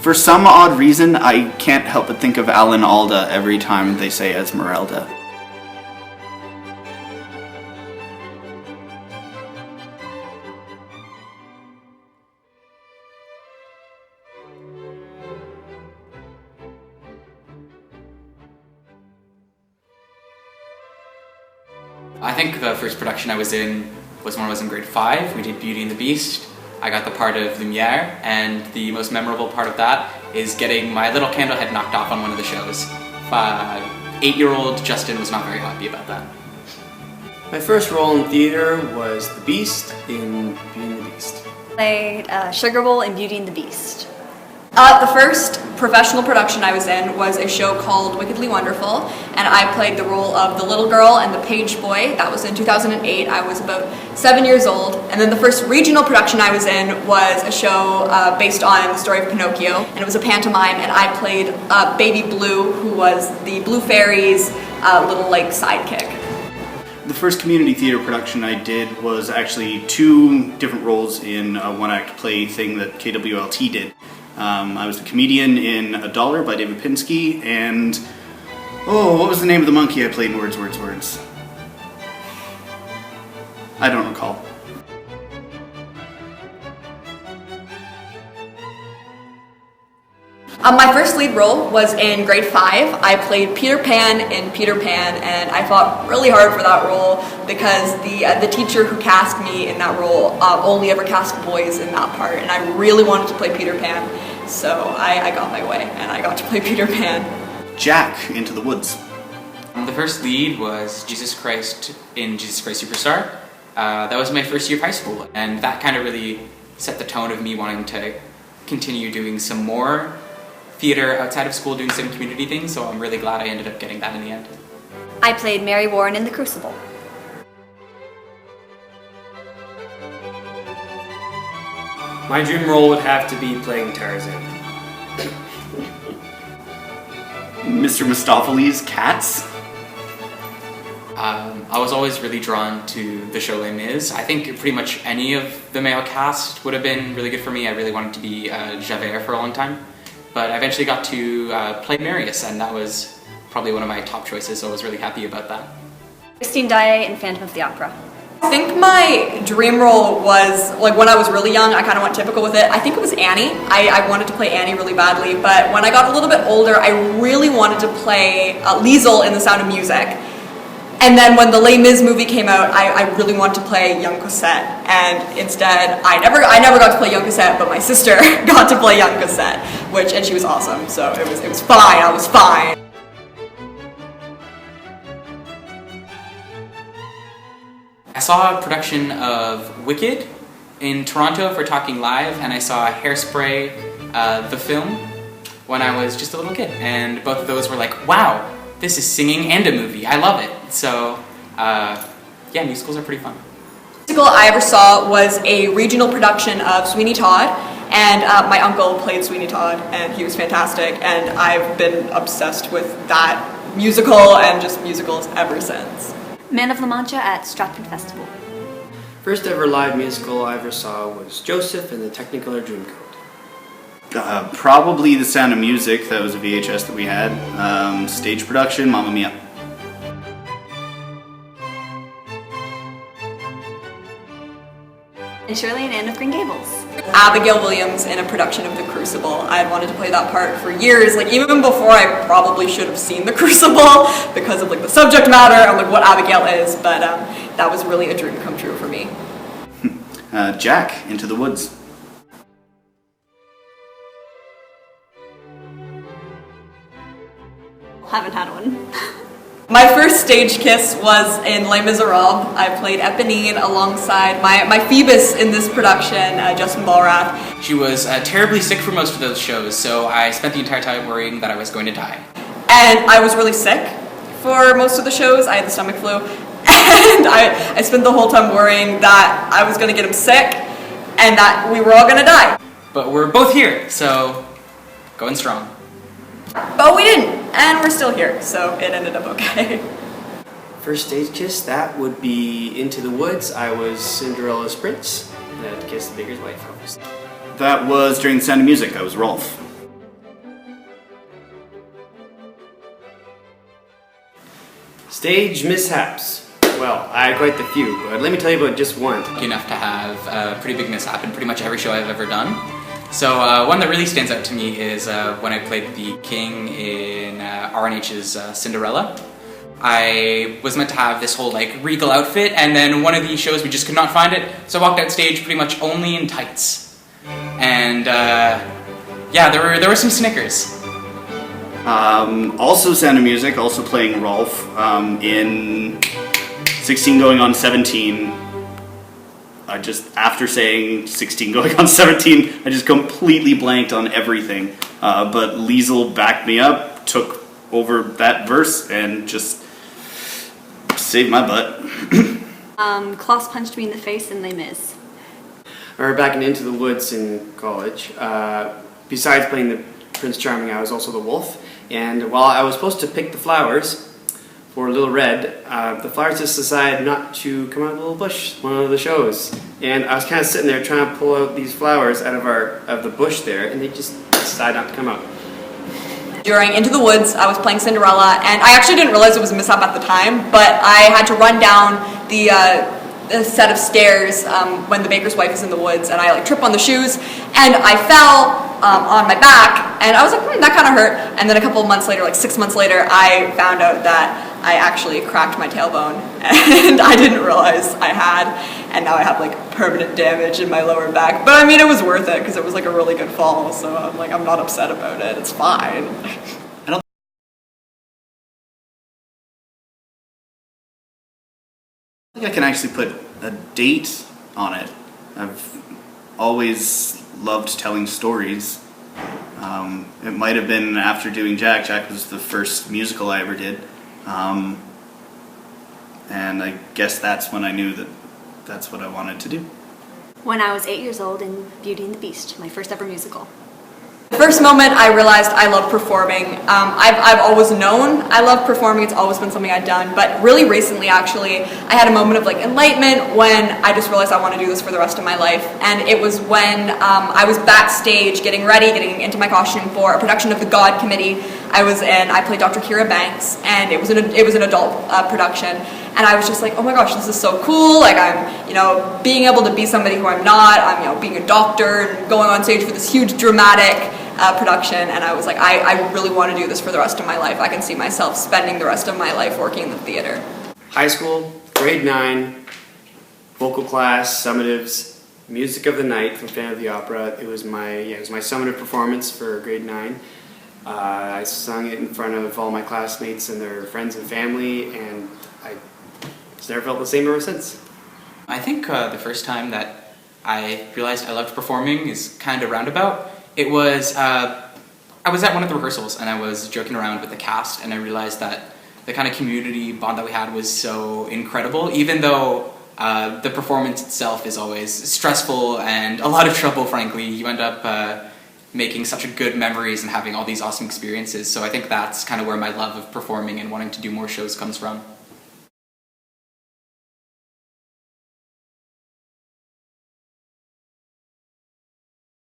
For some odd reason, I can't help but think of Alan Alda every time they say Esmeralda. I think the first production I was in was when I was in grade 5. We did Beauty and the Beast. I got the part of Lumiere, and the most memorable part of that is getting my little candle head knocked off on one of the shows. 8-year-old Justin was not very happy about that. My first role in theater was the Beast in Beauty and the Beast. Played Sugar Bowl in Beauty and the Beast. The first professional production I was in was a show called Wickedly Wonderful, and I played the role of the little girl and the page boy. That was in 2008. I was about 7 years old. And then the first regional production I was in was a show based on the story of Pinocchio, and it was a pantomime, and I played Baby Blue, who was the Blue Fairy's little sidekick. The first community theater production I did was actually 2 different roles in a one-act play thing that KWLT did. I was the comedian in A Dollar by David Pinsky, and what was the name of the monkey I played in Words, Words, Words? I don't recall. My first lead role was in grade 5. I played Peter Pan in Peter Pan, and I fought really hard for that role because the teacher who cast me in that role only ever cast boys in that part, and I really wanted to play Peter Pan, so I got my way, and I got to play Peter Pan. Jack, Into the Woods. The first lead was Jesus Christ in Jesus Christ Superstar. That was my first year of high school, and that kind of really set the tone of me wanting to continue doing some more theater outside of school, doing some community things, so I'm really glad I ended up getting that in the end. I played Mary Warren in The Crucible. My dream role would have to be playing Tarzan. Mr. Mistopheles' Cats. I was always really drawn to the show Les Mis. I think pretty much any of the male cast would have been really good for me. I really wanted to be Javert for a long time. But I eventually got to play Marius, and that was probably one of my top choices, so I was really happy about that. Christine Daae in Phantom of the Opera. I think my dream role was, when I was really young, I kind of went typical with it. I think it was Annie. I wanted to play Annie really badly, but when I got a little bit older, I really wanted to play Liesel in The Sound of Music. And then when the Les Mis movie came out, I really wanted to play young Cosette, and instead I never got to play young Cosette, but my sister got to play young Cosette, and she was awesome, so it was fine. I was fine. I saw a production of Wicked in Toronto for Talking Live, and I saw Hairspray, the film, when I was just a little kid, and both of those were like, wow, this is singing and a movie. I love it. So, yeah, musicals are pretty fun. The musical I ever saw was a regional production of Sweeney Todd, and my uncle played Sweeney Todd, and he was fantastic, and I've been obsessed with that musical and just musicals ever since. Man of La Mancha at Stratford Festival. First ever live musical I ever saw was Joseph and the Technicolor Dreamcoat. Probably The Sound of Music. That was a VHS that we had. Stage production, Mamma Mia. And Shirley and Anne of Green Gables. Abigail Williams in a production of The Crucible. I had wanted to play that part for years, even before I probably should have seen The Crucible because of the subject matter and what Abigail is, but that was really a dream come true for me. Jack, Into the Woods. Haven't had one. My first stage kiss was in Les Miserables. I played Eponine alongside my Phoebus in this production, Justin Vollrath. She was terribly sick for most of those shows, so I spent the entire time worrying that I was going to die. And I was really sick for most of the shows. I had the stomach flu. And I spent the whole time worrying that I was going to get him sick and that we were all going to die. But we're both here, so going strong. But we didn't, and we're still here, so it ended up okay. First stage kiss, that would be Into the Woods. I was Cinderella's prince, and I had to kiss the baker's wife, obviously. That was during The Sound of Music. I was Rolf. Stage mishaps. Well, I had quite the few, but let me tell you about just one. Lucky enough to have a pretty big mishap in pretty much every show I've ever done. So one that really stands out to me is when I played the king in RNH's Cinderella. I was meant to have this whole like regal outfit, and then one of these shows we just could not find it, so I walked out stage pretty much only in tights. And yeah, there were some snickers. Also Sound of Music, also playing Rolf in 16 going on 17. I just, after saying 16 going on 17, I just completely blanked on everything. But Liesel backed me up, took over that verse, and just saved my butt. Klaus punched me in the face in Les Mis. I remember back in Into the Woods in college. Besides playing the Prince Charming, I was also the wolf. And while I was supposed to pick the flowers for Little Red, the flowers just decided not to come out of the little bush one of the shows. And I was kind of sitting there trying to pull out these flowers out of the bush there, and they just decided not to come out. During Into the Woods, I was playing Cinderella, and I actually didn't realize it was a mishap at the time, but I had to run down the set of stairs when the baker's wife is in the woods, and I like trip on the shoes, and I fell on my back, and I was like, that kind of hurt. And then a couple of months later, like 6 months later, I found out that I actually cracked my tailbone, and I didn't realize I had, and now I have like permanent damage in my lower back. But I mean, it was worth it because it was like a really good fall, so I'm not upset about it. It's fine. I think I can actually put a date on it. I've always loved telling stories. It might have been after doing Jack. Jack was the first musical I ever did. And I guess that's when I knew that that's what I wanted to do. When I was 8 years old in Beauty and the Beast, my first ever musical. The first moment I realized I love performing. I've always known I love performing. It's always been something I've done. But really recently, actually, I had a moment of like enlightenment when I just realized I want to do this for the rest of my life. And it was when I was backstage getting ready, getting into my costume for a production of The God Committee. I played Dr. Kira Banks, and it was an adult production. And I was just like, oh my gosh, this is so cool. Like I'm, being able to be somebody who I'm not. I'm, being a doctor and going on stage for this huge dramatic production. And I was like, I really want to do this for the rest of my life. I can see myself spending the rest of my life working in the theater. High school, grade 9, vocal class, summatives, music of the night from Phantom of the Opera. It was my summative performance for grade 9. I sung it in front of all my classmates and their friends and family, and I just never felt the same ever since. I think the first time that I realized I loved performing is kind of roundabout. It was, I was at one of the rehearsals and I was joking around with the cast, and I realized that the kind of community bond that we had was so incredible, even though the performance itself is always stressful and a lot of trouble, frankly. You end up making such a good memories and having all these awesome experiences. So I think that's kind of where my love of performing and wanting to do more shows comes from.